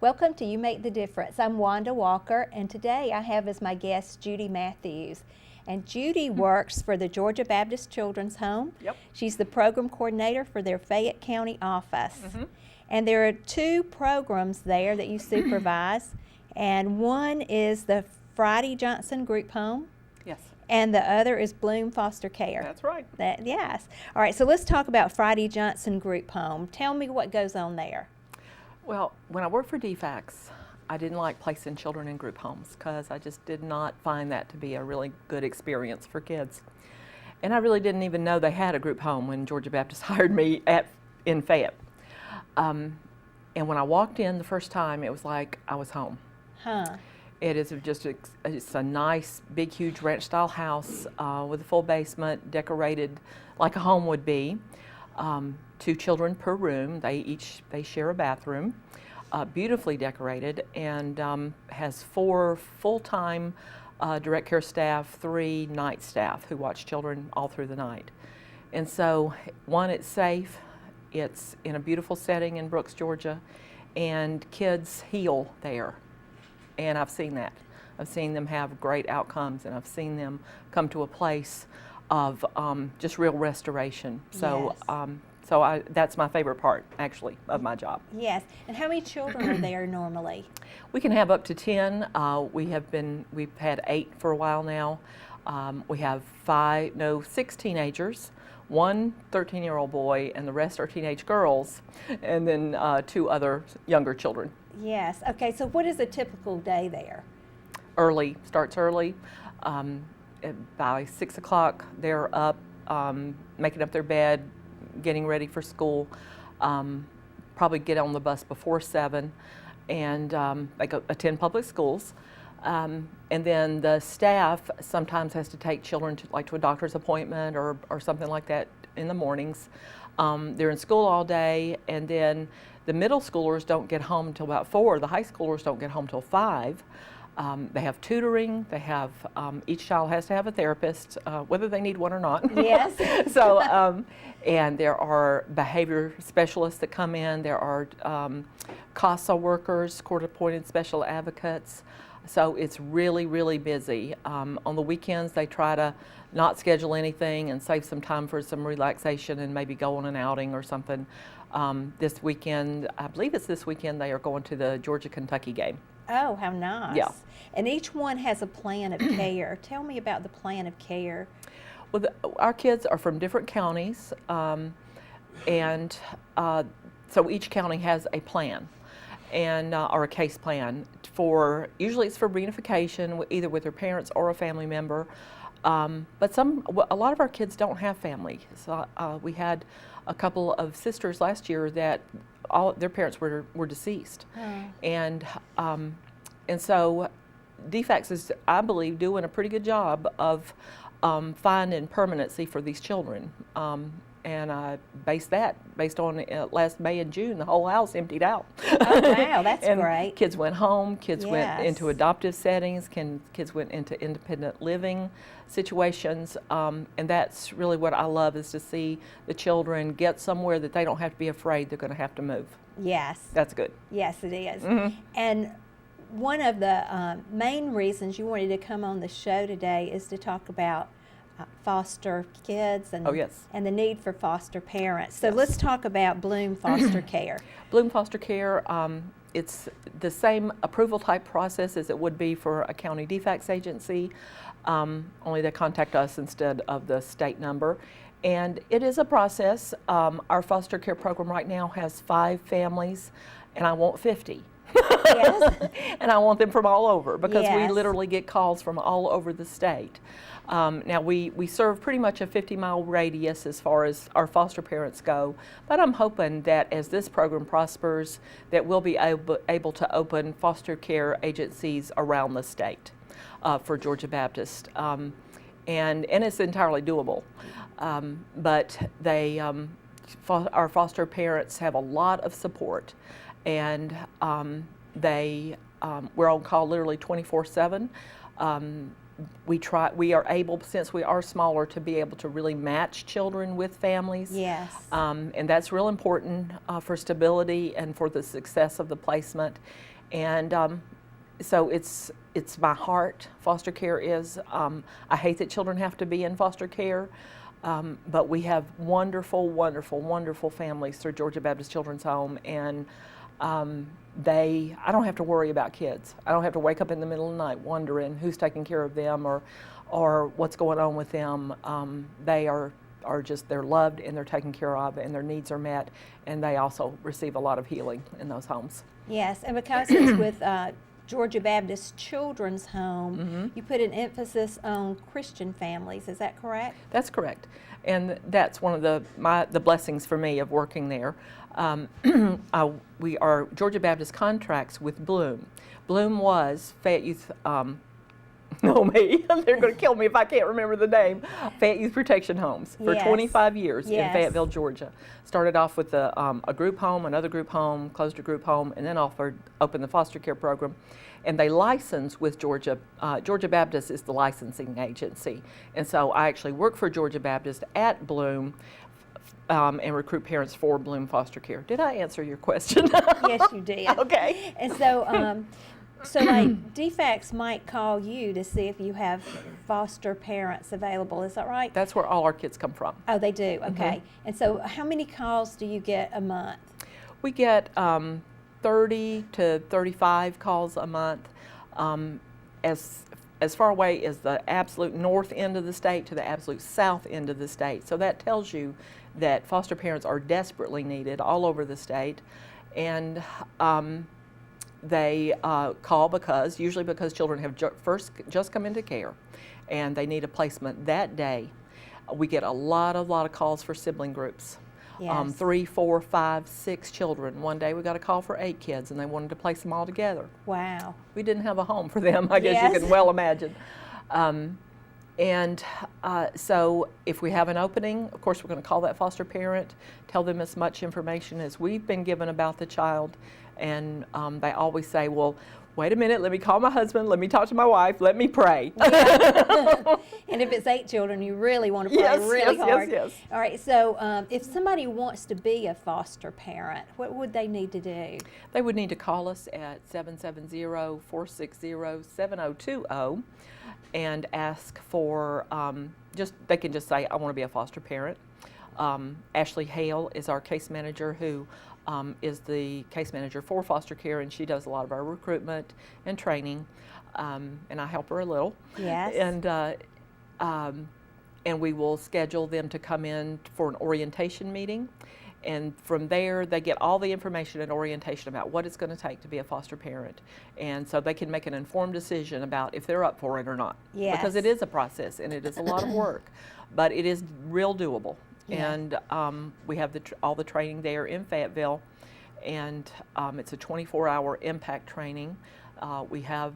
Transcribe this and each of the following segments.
Welcome to You Make the Difference. I'm Wanda Walker, and today I have as my guest Judy Matthews. And Judy works for the Georgia Baptist Children's Home. Yep. She's the program coordinator for their Fayette County office. And there are two programs there that you supervise, and one is the Friday Johnson Group Home. Yes. And the other is Bloom Foster Care. That's right. Yes. All right, so let's talk about Friday Johnson Group Home. Tell me what goes on there. Well, when I worked for DFACS, I didn't like placing children in group homes because I just did not find that to be a really good experience for kids. And I really didn't even know they had a group home when Georgia Baptist hired me in Fayette. And when I walked in the first time, it was like I was home. It is it's a nice, big, huge ranch-style house with a full basement, decorated like a home would be. 2 children per room. They share a bathroom, beautifully decorated, and has 4 full-time direct care staff, 3 night staff who watch children all through the night. And so, one, it's safe. It's in a beautiful setting in Brooks, Georgia, and kids heal there. And I've seen that. I've seen them have great outcomes, and I've seen them come to a place of just real restoration. So, Yes. That's my favorite part, actually, of my job. Yes. And how many children are there normally? We can have up to 10. We've had 8 for a while now. We have 6 teenagers, 1 13-year-old boy, and the rest are teenage girls, and then 2 other younger children. Yes. Okay, so what is a typical day there? Starts early. By 6 o'clock, they're up, making up their bed, getting ready for school, probably get on the bus before 7, and they go attend public schools. And then the staff sometimes has to take children to a doctor's appointment or something like that in the mornings. They're in school all day, and then the middle schoolers don't get home until about 4. The high schoolers don't get home till 5. They have tutoring. They have each child has to have a therapist, whether they need one or not. Yes. So, and there are behavior specialists that come in. There are CASA workers, court-appointed special advocates. So it's really, really busy. On the weekends, they try to not schedule anything and save some time for some relaxation and maybe go on an outing or something. This weekend, I believe it's this weekend, they are going to the Georgia-Kentucky game. Oh, how nice. Yeah. And each one has a plan of care. Tell me about the plan of care. Well, our kids are from different counties, and so each county has a plan, and or a case plan usually it's for reunification, either with their parents or a family member. But a lot of our kids don't have family. So we had a couple of sisters last year that their parents were deceased, and so DFACS is, I believe, doing a pretty good job of finding permanency for these children. And I based on last May and June, the whole house emptied out. Oh, wow, that's and great. Kids went home, kids went Yes. into adoptive settings, kids went into independent living situations, and that's really what I love, is to see the children get somewhere that they don't have to be afraid they're going to have to move. Yes. That's good. Yes, it is. And one of the main reasons you wanted to come on the show today is to talk about foster kids and, Oh, yes. and the need for foster parents. So Yes. let's talk about Bloom Foster Care. Bloom Foster Care, it's the same approval type process as it would be for a county DFACS agency, only they contact us instead of the state number. And it is a process. Our foster care program right now has 5 families, and I want 50. Yes. And I want them from all over, because Yes. we literally get calls from all over the state. Now we serve pretty much a 50-mile radius as far as our foster parents go, but I'm hoping that as this program prospers, that we'll be able to open foster care agencies around the state for Georgia Baptist, and it's entirely doable. But our foster parents have a lot of support, and we're on call literally 24/7. We are able, since we are smaller, to be able to really match children with families. Yes. And that's real important for stability and for the success of the placement. And so it's my heart. Foster care is. I hate that children have to be in foster care, but we have wonderful, wonderful, wonderful families through Georgia Baptist Children's Home, and I don't have to worry about kids. I don't have to wake up in the middle of the night wondering who's taking care of them or what's going on with them. They are just, they're loved and they're taken care of and their needs are met, and they also receive a lot of healing in those homes. Yes, and because it's with Georgia Baptist Children's Home, you put an emphasis on Christian families. Is that correct? That's correct, and that's one of the blessings for me of working there. We are Georgia Baptist contracts with Bloom. Bloom was Fayette Youth. No, me. They're going to kill me if I can't remember the name. Fayette Youth Protection Homes for 25 years in Fayetteville, Georgia. Started off with a group home, another group home, closed a group home, and then opened the foster care program. And they license with Georgia. Georgia Baptist is the licensing agency. And so I actually work for Georgia Baptist at Bloom and recruit parents for Bloom Foster Care. Did I answer your question? Yes, you did. Okay. And so, so like DFACS might call you to see if you have foster parents available. Is that right? That's where all our kids come from. Oh, they do. Okay. And so, how many calls do you get a month? We get 30 to 35 calls a month. As far away as the absolute north end of the state to the absolute south end of the state. So that tells you that foster parents are desperately needed all over the state, and they call usually because children have just come into care and they need a placement that day. We get a lot of calls for sibling groups. Yes. 3, 4, 5, 6 children. One day we got a call for 8 kids and they wanted to place them all together. Wow. We didn't have a home for them, I guess you can well imagine. So if we have an opening, of course we're going to call that foster parent, tell them as much information as we've been given about the child, and they always say, well, wait a minute, let me call my husband, let me talk to my wife, let me pray. Yeah. And if it's 8 children, you really want to pray really hard. Yes. All right, so if somebody wants to be a foster parent, what would they need to do? They would need to call us at 770-460-7020 and ask for, they can just say, I want to be a foster parent. Ashley Hale is our case manager who is the case manager for foster care, and she does a lot of our recruitment and training, and I help her a little. Yes. And we will schedule them to come in for an orientation meeting, and from there they get all the information and orientation about what it's going to take to be a foster parent, and so they can make an informed decision about if they're up for it or not. Yes. Because it is a process and it is a lot of work, but it is real doable. Yeah. And we have all the training there in Fayetteville, and it's a 24-hour impact training. We have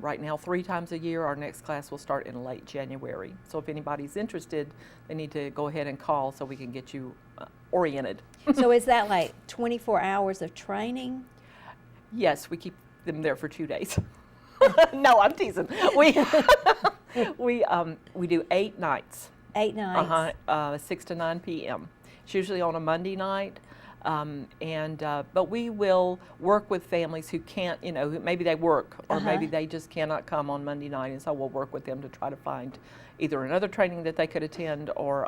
right now 3 times a year. Our next class will start in late January. So if anybody's interested, they need to go ahead and call so we can get you oriented. So is that like 24 hours of training? Yes, we keep them there for 2 days. No, I'm teasing. We do 8 nights. 8 nights. 6 to 9 p.m. It's usually on a Monday night, but we will work with families who can't, maybe they work or maybe they just cannot come on Monday night, and so we'll work with them to try to find either another training that they could attend or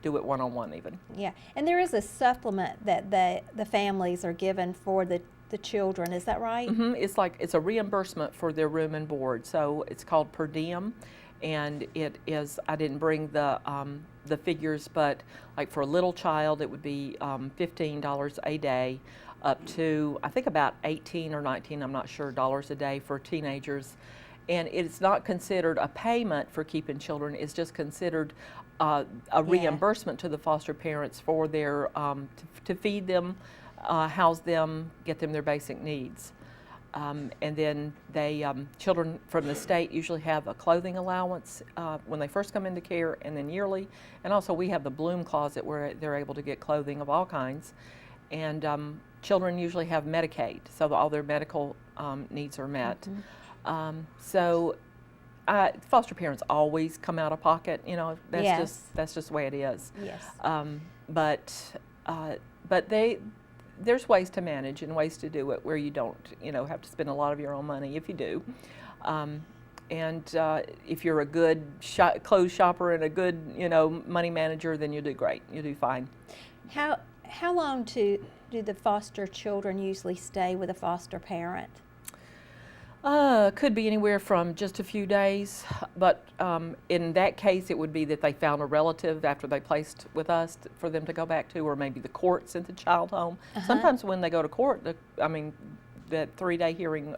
do it one-on-one even. Yeah, and there is a supplement that the families are given for the children. Is that right? It's a reimbursement for their room and board, so it's called per diem. And it is, I didn't bring the figures, but like for a little child it would be $15 a day up to I think about 18 or 19, I'm not sure, dollars a day for teenagers. And it's not considered a payment for keeping children, it's just considered a reimbursement to the foster parents for their to feed them, house them, get them their basic needs. And then children from the state usually have a clothing allowance when they first come into care, and then yearly. And also we have the Bloom Closet where they're able to get clothing of all kinds. And children usually have Medicaid, so that all their medical needs are met. So foster parents always come out of pocket, that's just the way it is. Yes. But there's ways to manage and ways to do it where you don't, have to spend a lot of your own money if you do. And if you're a good clothes shopper and a good, money manager, then you'll do great. You'll do fine. How long do the foster children usually stay with a foster parent? Could be anywhere from just a few days, but in that case, it would be that they found a relative after they placed with us for them to go back to, or maybe the court sent the child home. Sometimes when they go to court, that 3-day hearing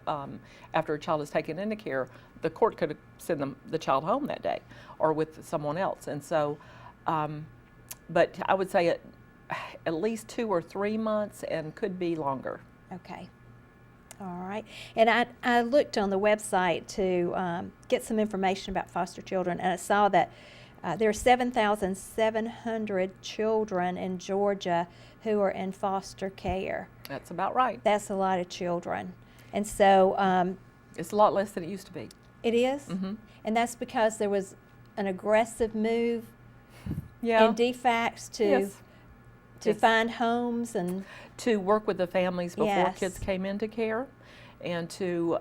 after a child is taken into care, the court could send the child home that day or with someone else. And so, but I would say at least 2 or 3 months, and could be longer. Okay. All right. And I looked on the website to get some information about foster children, and I saw that there are 7,700 children in Georgia who are in foster care. That's about right. That's a lot of children. And so it's a lot less than it used to be. It is? Mm-hmm. And that's because there was an aggressive move in DFACS to Yes. find homes and to work with the families before Yes. kids came into care, and to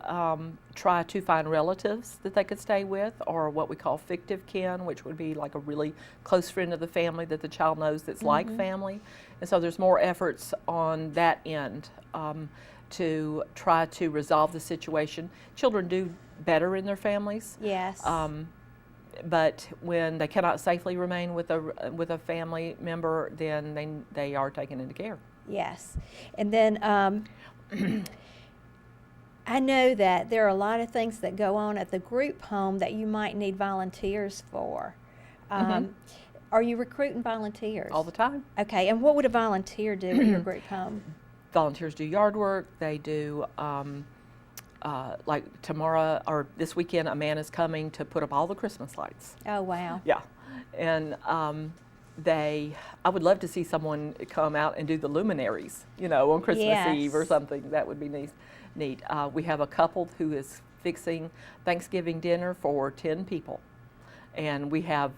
try to find relatives that they could stay with, or what we call fictive kin, which would be like a really close friend of the family that the child knows that's like family. And so there's more efforts on that end to try to resolve the situation. Children do better in their families. yes. But when they cannot safely remain with a family member, then they are taken into care. Yes. And then I know that there are a lot of things that go on at the group home that you might need volunteers for. Are you recruiting volunteers? All the time. Okay. And what would a volunteer do at your group home? Volunteers do yard work. They do, like tomorrow or this weekend, a man is coming to put up all the Christmas lights. Oh, wow. Yeah. And I would love to see someone come out and do the luminaries, on Christmas Yes. Eve or something. That would be neat. We have a couple who is fixing Thanksgiving dinner for 10 people. And we have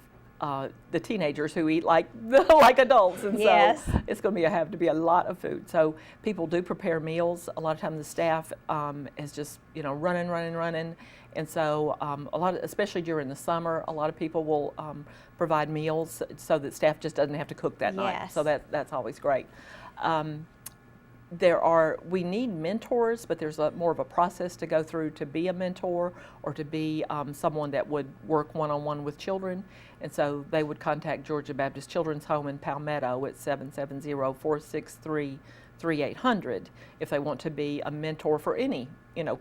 the teenagers who eat like adults, and Yes. so it's going to have to be a lot of food. So people do prepare meals. A lot of times the staff is just running, and so especially during the summer, a lot of people will provide meals so that staff just doesn't have to cook that night. Yes. So that's always great. We need mentors, but there's more of a process to go through to be a mentor or to be someone that would work one-on-one with children. And so they would contact Georgia Baptist Children's Home in Palmetto at 770-463-3800 if they want to be a mentor for any,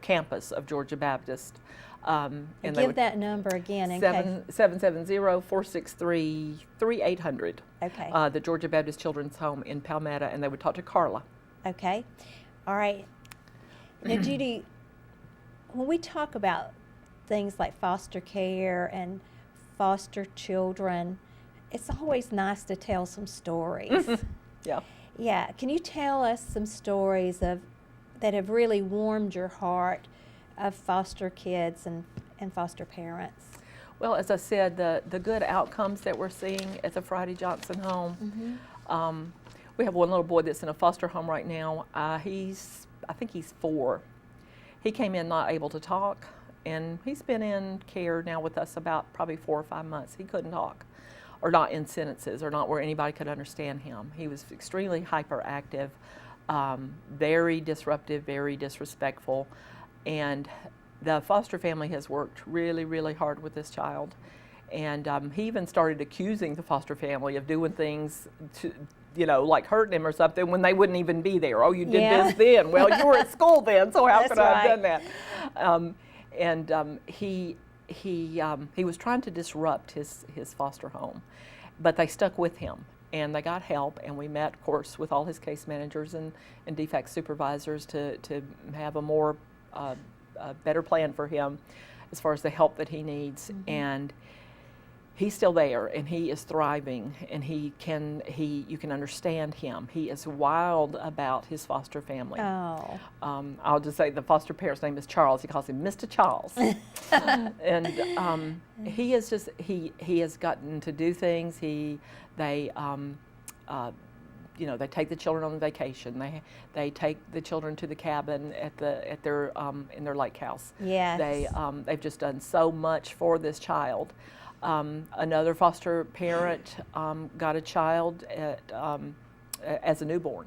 campus of Georgia Baptist. And give that number again in case. 770-463-3800. Okay. The Georgia Baptist Children's Home in Palmetto, and they would talk to Carla. Okay. All right. Now, Judy, when we talk about things like foster care and foster children, it's always nice to tell some stories. Yeah. Yeah. Can you tell us some stories that have really warmed your heart of foster kids and foster parents? Well, as I said, the good outcomes that we're seeing at the Friday Johnson home. We have one little boy that's in a foster home right now. I think he's 4. He came in not able to talk, and he's been in care now with us about probably 4 or 5 months. He couldn't talk, or not in sentences, or not where anybody could understand him. He was extremely hyperactive, very disruptive, very disrespectful, and the foster family has worked really, really hard with this child. And he even started accusing the foster family of doing things to, like hurting him or something when they wouldn't even be there. Oh, you did this then. Well, you were at school then, so how could I have done that? He was trying to disrupt his foster home, but they stuck with him, and they got help, and we met, of course, with all his case managers and DFACS supervisors to have a more better plan for him as far as the help that he needs. And he's still there, and he is thriving, and you can understand him. He is wild about his foster family. Oh. I'll just say the foster parent's name is Charles. He calls him Mr. Charles. And he is just, he has gotten to do things. They they take the children on vacation. They take the children to the cabin at their in their lake house. Yes. They've just done so much for this child. Another foster parent got a child as a newborn.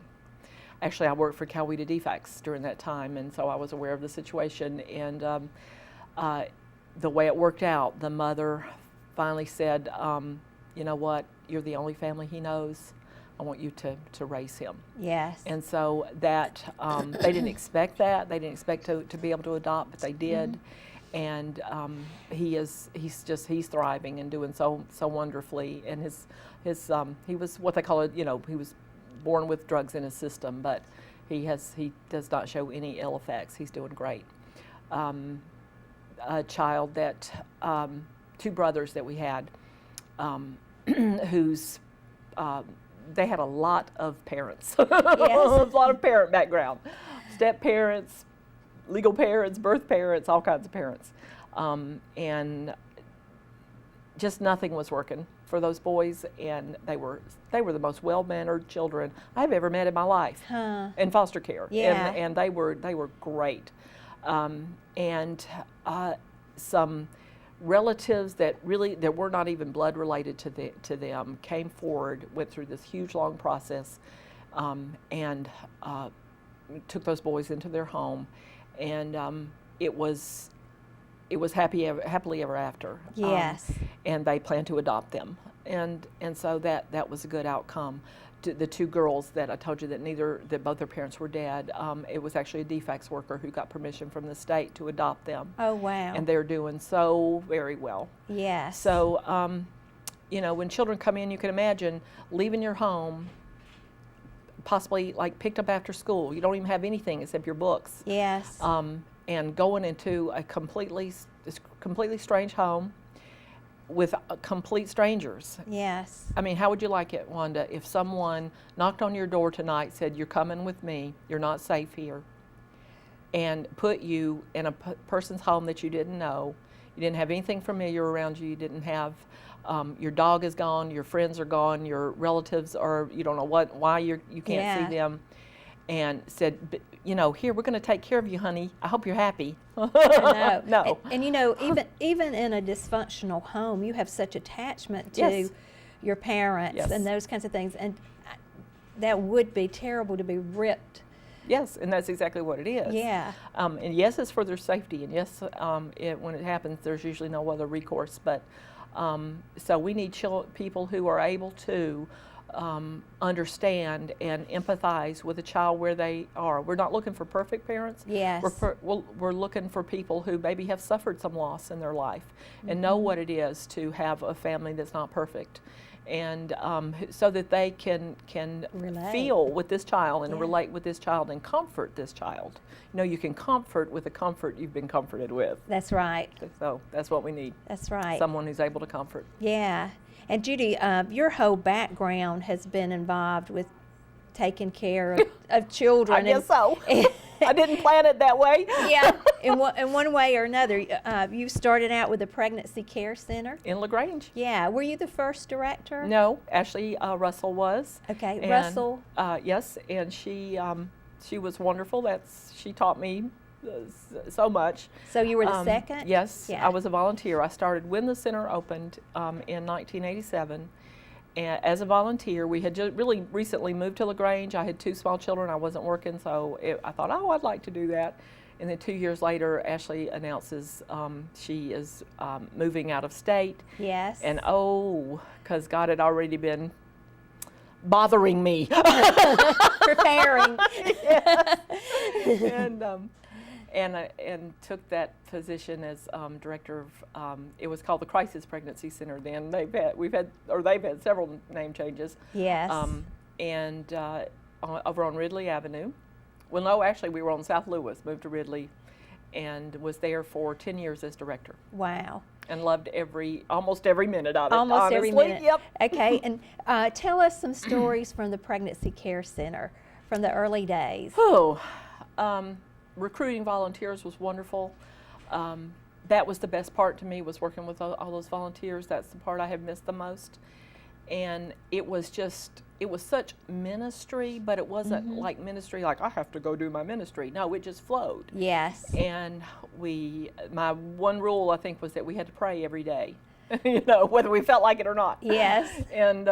Actually, I worked for Make the Diff during that time, and so I was aware of the situation. And the way it worked out, the mother finally said, "You know what? You're the only family he knows. I want you to raise him." Yes. And so that they didn't expect that. They didn't expect to be able to adopt, but they did. And he's thriving and doing so wonderfully. And he was what they call he was born with drugs in his system, but he does not show any ill effects. He's doing great. A child that two brothers that we had, who's they had a lot of parents, Yes. a lot of parent background, step parents, legal parents, birth parents, all kinds of parents, and just nothing was working for those boys, and they were the most well-mannered children I've ever met in my life in foster care. Yeah. And they were great, and some relatives that were not even blood related to them came forward, went through this huge long process, and took those boys into their home, and it was happily ever after. Yes. And they plan to adopt them, and so that was a good outcome. The two girls that I told you that both their parents were dead, it was actually a defects worker who got permission from the state to adopt them. Oh, wow. And they're doing so very well. Yes. So, when children come in, you can imagine leaving your home, possibly like picked up after school. You don't even have anything except your books. Yes. And going into a completely strange home with complete strangers. Yes. I mean, how would you like it, Wanda, if someone knocked on your door tonight, said, "You're coming with me, you're not safe here," and put you in a person's home that you didn't know, you didn't have anything familiar around you, you didn't have, your dog is gone, your friends are gone, your relatives are, you don't know why you can't see them, and said, "Here, we're going to take care of you, honey. I hope you're happy." No. No. And even in a dysfunctional home, you have such attachment to Yes. your parents Yes. and those kinds of things, and that would be terrible to be ripped. Yes, and that's exactly what it is. Yeah. And yes, it's for their safety, and yes, when it happens, there's usually no other recourse. But so we need people who are able to understand and empathize with a child where they are. We're not looking for perfect parents. Yes. We're looking for people who maybe have suffered some loss in their life and know what it is to have a family that's not perfect, and so that they can Relate. feel with this child and Yeah. relate with this child and comfort this child. You can comfort with the comfort you've been comforted with. That's right. So that's what we need. That's right. Someone who's able to comfort. Yeah. And Judy, your whole background has been involved with taking care of children. I guess so. I didn't plan it that way. Yeah, in one way or another. You started out with a pregnancy care center. In LaGrange. Yeah. Were you the first director? No, Ashley Russell was. Okay, And, Russell. Yes, and she was wonderful. She taught me so much. So you were the second? Yes, Yeah. I was a volunteer. I started when the center opened in 1987. And as a volunteer, we had just really recently moved to LaGrange. I had two small children. I wasn't working, so I thought, I'd like to do that. And then 2 years later, Ashley announces she is moving out of state. Yes. And because God had already been bothering me. Preparing. And took that position as director of. It was called the Crisis Pregnancy Center. Then they've had several name changes. Yes. Over on Ridley Avenue. Well, no, actually, we were on South Lewis. Moved to Ridley, and was there for 10 years as director. Wow. And loved almost every minute of it. Almost honestly. every minute. Yep. Okay, and tell us some stories from the Pregnancy Care Center from the early days. Recruiting volunteers was wonderful. That was the best part to me, was working with all those volunteers. That's the part I have missed the most. And it was just it was such ministry, but it wasn't like ministry like I have to go do my ministry. No, it just flowed. Yes. And my one rule I think was that we had to pray every day, you know, whether we felt like it or not. Yes. And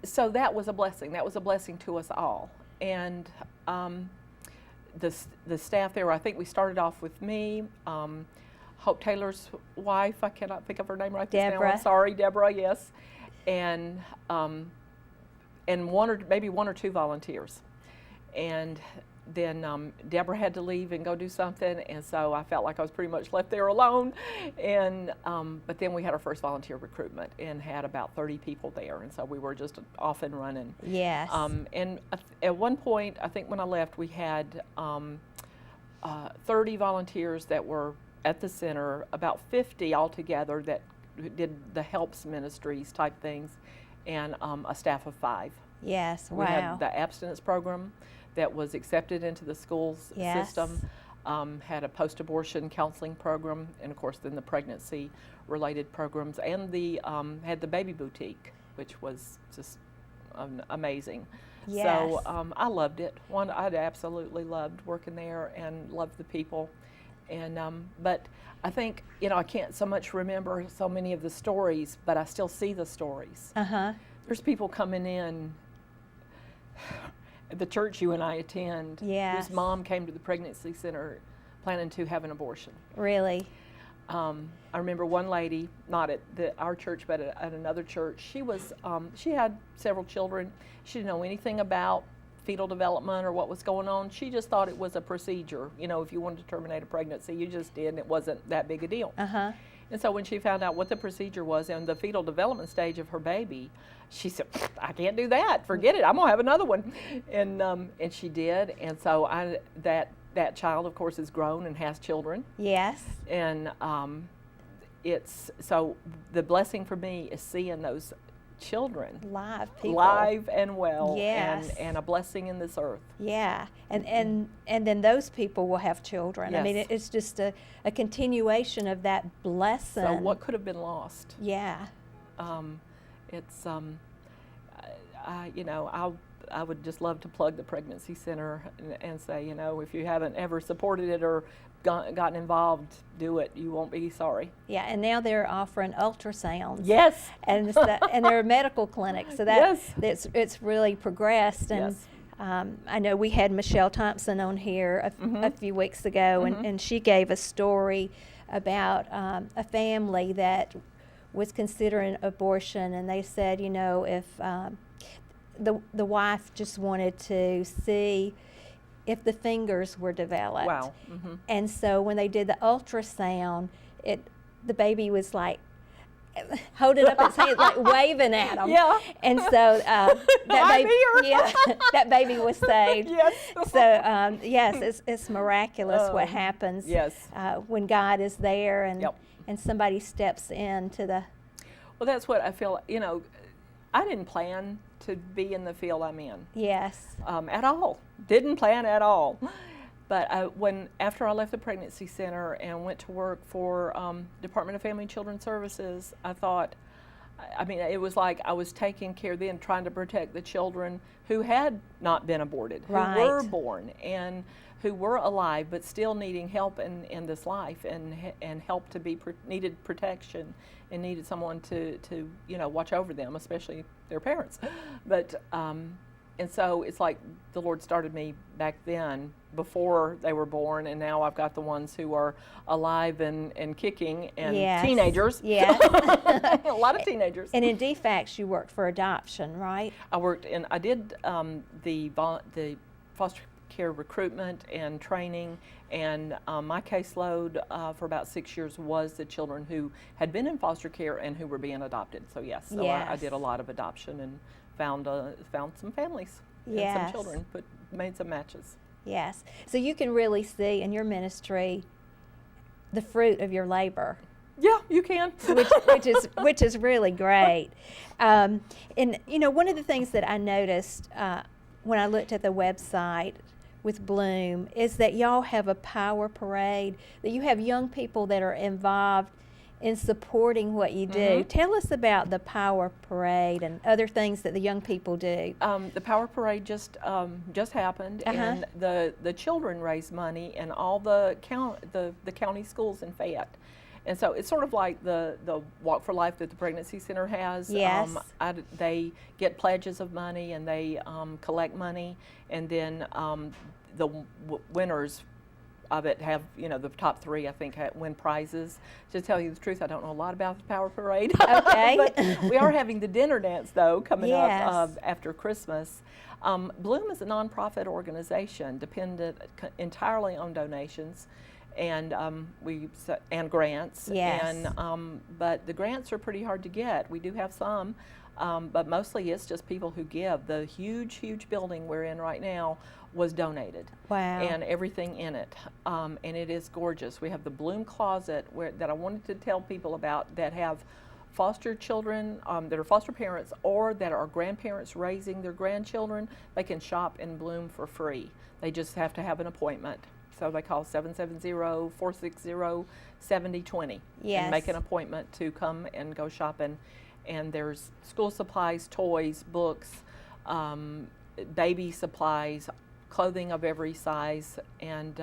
so that was a blessing. That was a blessing to us all. And the staff there, I think we started off with me, Hope Taylor's wife, I cannot think of her name right this now. Deborah. I'm sorry, Deborah, yes. And maybe one or two volunteers. And then Deborah had to leave and go do something, and so I felt like I was pretty much left there alone. And but then we had our first volunteer recruitment and had about 30 people there, and so we were just off and running. Yes. And at one point, I think when I left, we had 30 volunteers that were at the center, about 50 altogether that did the helps ministries type things, and a staff of 5. Yes. We Wow. had the abstinence program that was accepted into the schools Yes. system, had a post-abortion counseling program, and of course then the pregnancy-related programs, and had the baby boutique, which was just amazing. Yes. So I loved it. I absolutely loved working there and loved the people. And but I think, you know, I can't so much remember so many of the stories, but I still see the stories. Uh-huh. There's people coming in at the church you and I attend, Yes. whose mom came to the pregnancy center planning to have an abortion. Really? I remember one lady, not at our church, but at another church. She had several children. She didn't know anything about fetal development or what was going on. She just thought it was a procedure. You know, if you wanted to terminate a pregnancy, you just did, and it wasn't that big a deal. Uh-huh. And so when she found out what the procedure was in the fetal development stage of her baby, she said, I can't do that. Forget it. I'm going to have another one. And she did. And so that child, of course, is grown and has children. Yes. And so the blessing for me is seeing those children Live people. live and well, Yes. and a blessing in this earth. Yeah, and then those people will have children. I mean, Yes. it's just a continuation of that blessing. So what could have been lost? Yeah. It's you know, I would just love to plug the pregnancy center and say, you know, if you haven't ever supported it or gotten involved, do it. You won't be sorry. Yeah, and now they're offering ultrasounds. Yes. And and they're a medical clinic, so it's really progressed. And Yes. I know we had Michelle Thompson on here a few weeks ago, and she gave a story about a family that was considering abortion, and they said, you know, if the wife just wanted to see if the fingers were developed. Wow. Mm-hmm. And so when they did the ultrasound, the baby was like holding up its hands, like waving at them. Yeah. And so that I'm baby, here. yeah, that baby was saved. Yes. So yes, it's miraculous what Oh, happens. yes. When God is there and Yep. and somebody steps into the. Well, that's what I feel. You know, I didn't plan to be in the field I'm in. Yes. At all. Didn't plan at all. But after I left the pregnancy center and went to work for Department of Family and Children Services, I thought, I mean, it was like I was taking care then, trying to protect the children who had not been aborted, Right. who were born and who were alive, but still needing help in this life and help to be needed protection and needed someone to you know, watch over them, especially their parents. But and so it's like the Lord started me back then before they were born, and now I've got the ones who are alive and kicking and Yes. teenagers. Yes. A lot of teenagers. And in DFACS, you worked for adoption, right? I did the foster care recruitment and training, and my caseload for about 6 years was the children who had been in foster care and who were being adopted. So yes, so I Yes. did a lot of adoption and found some families and Yes. some children, made some matches. Yes. So you can really see in your ministry the fruit of your labor, Yeah, you can. which is really great. And you know, one of the things that I noticed when I looked at the website with Bloom is that y'all have a power parade, that you have young people that are involved in supporting what you do. Tell us about the Power Parade and other things that the young people do. The Power Parade just happened, and the children raise money in all the county schools in Fayette. And so it's sort of like the Walk for Life that the Pregnancy Center has. Yes. They get pledges of money, and they collect money, and then the winners of it have, the top 3, I think, win prizes. To tell you the truth, I don't know a lot about the Power Parade. Okay. But we are having the dinner dance, though, coming Yes. up after Christmas. Bloom is a nonprofit organization dependent entirely on donations and grants. Yes. And but the grants are pretty hard to get. We do have some, but mostly it's just people who give. The huge building we're in right now was donated. Wow. And everything in it, and it is gorgeous. We have the Bloom Closet that I wanted to tell people about that have foster children that are foster parents or that are grandparents raising their grandchildren. They can shop in Bloom for free. They just have to have an appointment. So they call 770-460-7020 Yes. and make an appointment to come and go shopping. And there's school supplies, toys, books, baby supplies, clothing of every size, and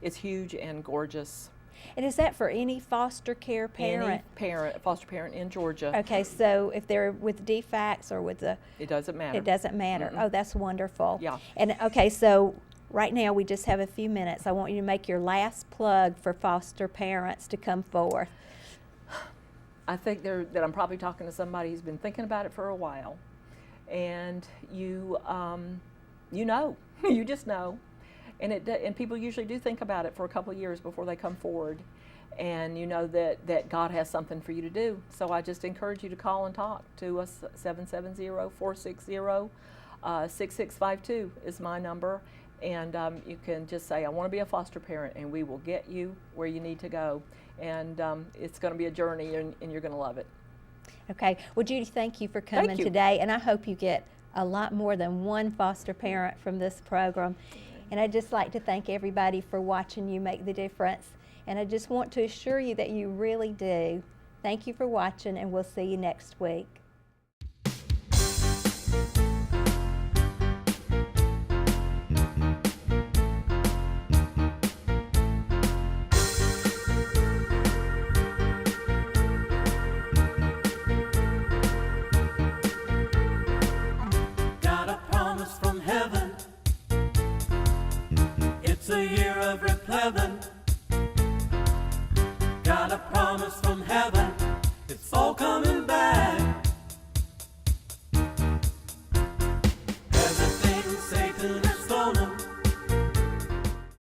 it's huge and gorgeous. And is that for any foster care parent? Any foster parent in Georgia. Okay, so if they're with DFACS or with the... It doesn't matter. It doesn't matter. Oh, that's wonderful. Yeah. And okay, so right now we just have a few minutes. I want you to make your last plug for foster parents to come forth. I think that I'm probably talking to somebody who's been thinking about it for a while, and you you just know, and people usually do think about it for a couple of years before they come forward, and you know that God has something for you to do. So I just encourage you to call and talk to us. 770-460-6652 is my number, and you can just say, I want to be a foster parent, and we will get you where you need to go. And it's going to be a journey, and you're going to love it. Okay. Well, Judy, thank you for coming Thank you. today, and I hope you get a lot more than one foster parent from this program. And I'd just like to thank everybody for watching you make the difference. And I just want to assure you that you really do. Thank you for watching, and we'll see you next week. Got a promise from heaven. It's a year of replevin. Got a promise from heaven. It's all coming